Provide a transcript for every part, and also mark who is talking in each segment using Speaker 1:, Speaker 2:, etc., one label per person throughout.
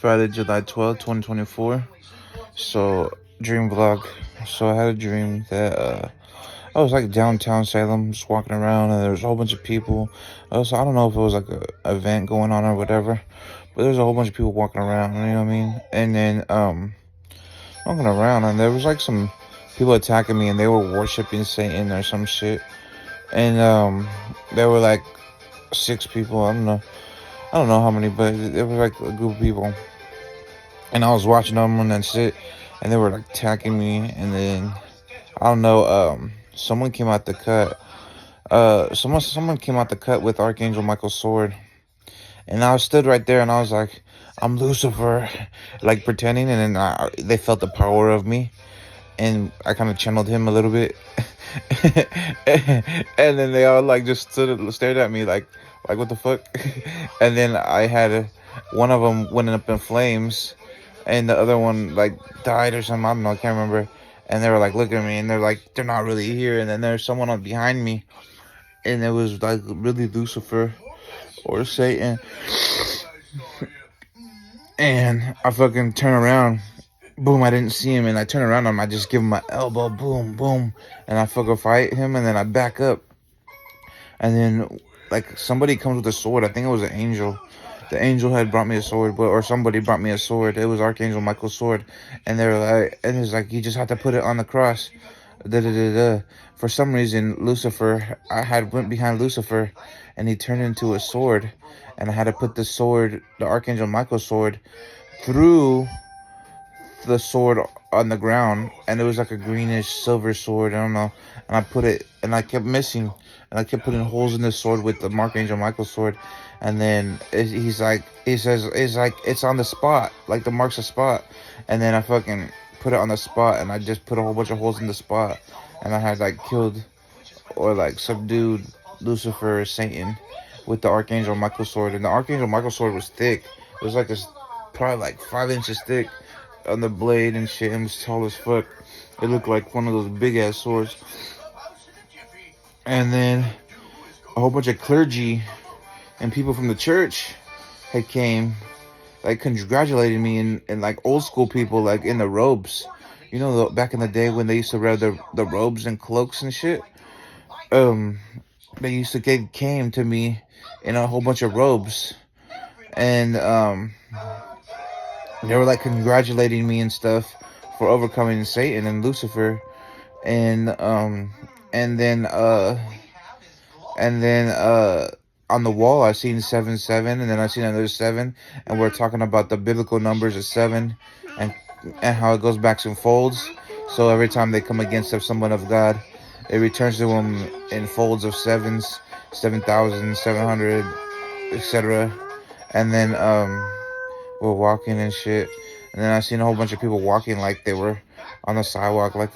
Speaker 1: Friday, July 12th, 2024. So, Dreamvlog. So, I had a dream that I was like downtown Salem, just walking around, and there was a whole bunch of people. So, I don't know if it was like a event going on or whatever, but there's a whole bunch of people walking around, you know what I mean? And then, walking around, and there was like some people attacking me, and they were worshiping Satan or some shit. And, there were like 6 people, I don't know how many, but it was like a group of people. And I was watching them and that's it. And they were like attacking me. And then I don't know, someone came out the cut. Someone came out the cut with Archangel Michael's sword. And I stood right there and I was like, I'm Lucifer, like pretending. And then they felt the power of me. And I kind of channeled him a little bit. And then they all like just stared at me like what the fuck. And then I had one of them went up in flames, and the other one like died or something. I don't know, I can't remember. And they were like looking at me, and they're like, they're not really here. And then there's someone on behind me, and it was like really Lucifer or Satan. And I fucking turn around, boom, I didn't see him, and I turn around on him, I just give him my elbow, boom, boom, and I fucking fight him, and then I back up. And then like somebody comes with a sword. I think it was an angel. The angel had brought me a sword, or somebody brought me a sword. It was Archangel Michael's sword. And they were like, and it's like, you just have to put it on the cross. Da, da, da, da. For some reason, Lucifer, I had went behind Lucifer, and he turned into a sword. And I had to put the sword, the Archangel Michael's sword, through the sword on the ground, and it was like a greenish silver sword, I don't know. And I put it, and I kept missing, and I kept putting holes in the sword with the Archangel Michael sword. And then he says it's on the spot, like the mark's a spot. And then I fucking put it on the spot, and I just put a whole bunch of holes in the spot, and I had like killed or like subdued Lucifer or Satan with the Archangel Michael sword. And the Archangel Michael sword was thick. It was like this, probably like 5 inches thick on the blade and shit, and it was tall as fuck. It looked like one of those big ass swords. And then a whole bunch of clergy and people from the church had came, like congratulating me, and like old school people, like in the robes, you know, back in the day when they used to wear the robes and cloaks and shit. They used to came to me in a whole bunch of robes, and they were like congratulating me and stuff for overcoming Satan and Lucifer. And then on the wall I seen 7 and then I seen another 7, and we're talking about the biblical numbers of 7 and how it goes back and folds. So every time they come against someone of God, it returns to them in folds of 7s, 7,700, etc. And then we're walking and shit, and then I seen a whole bunch of people walking like they were on the sidewalk, like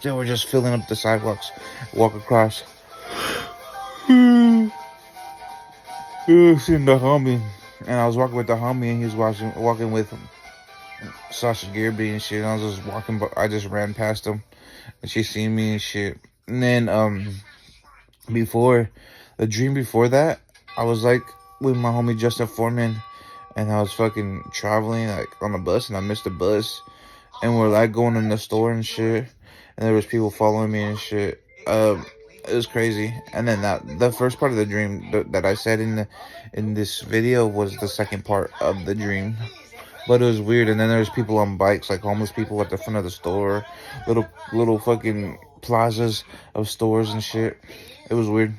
Speaker 1: they were just filling up the sidewalks, walk across. Seen the homie, and I was walking with the homie, and he was walking with Sasha Gerby and shit. And I was just walking, but I just ran past him, and she seen me and shit. And then before the dream before that, I was like with my homie Justin Foreman, and I was fucking traveling like on the bus, and I missed the bus, and we're like going in the store and shit, and there was people following me and shit. It was crazy. And then the first part of the dream that I said in this video was the second part of the dream, but it was weird. And then there's people on bikes, like homeless people at the front of the store, little fucking plazas of stores and shit. It was weird.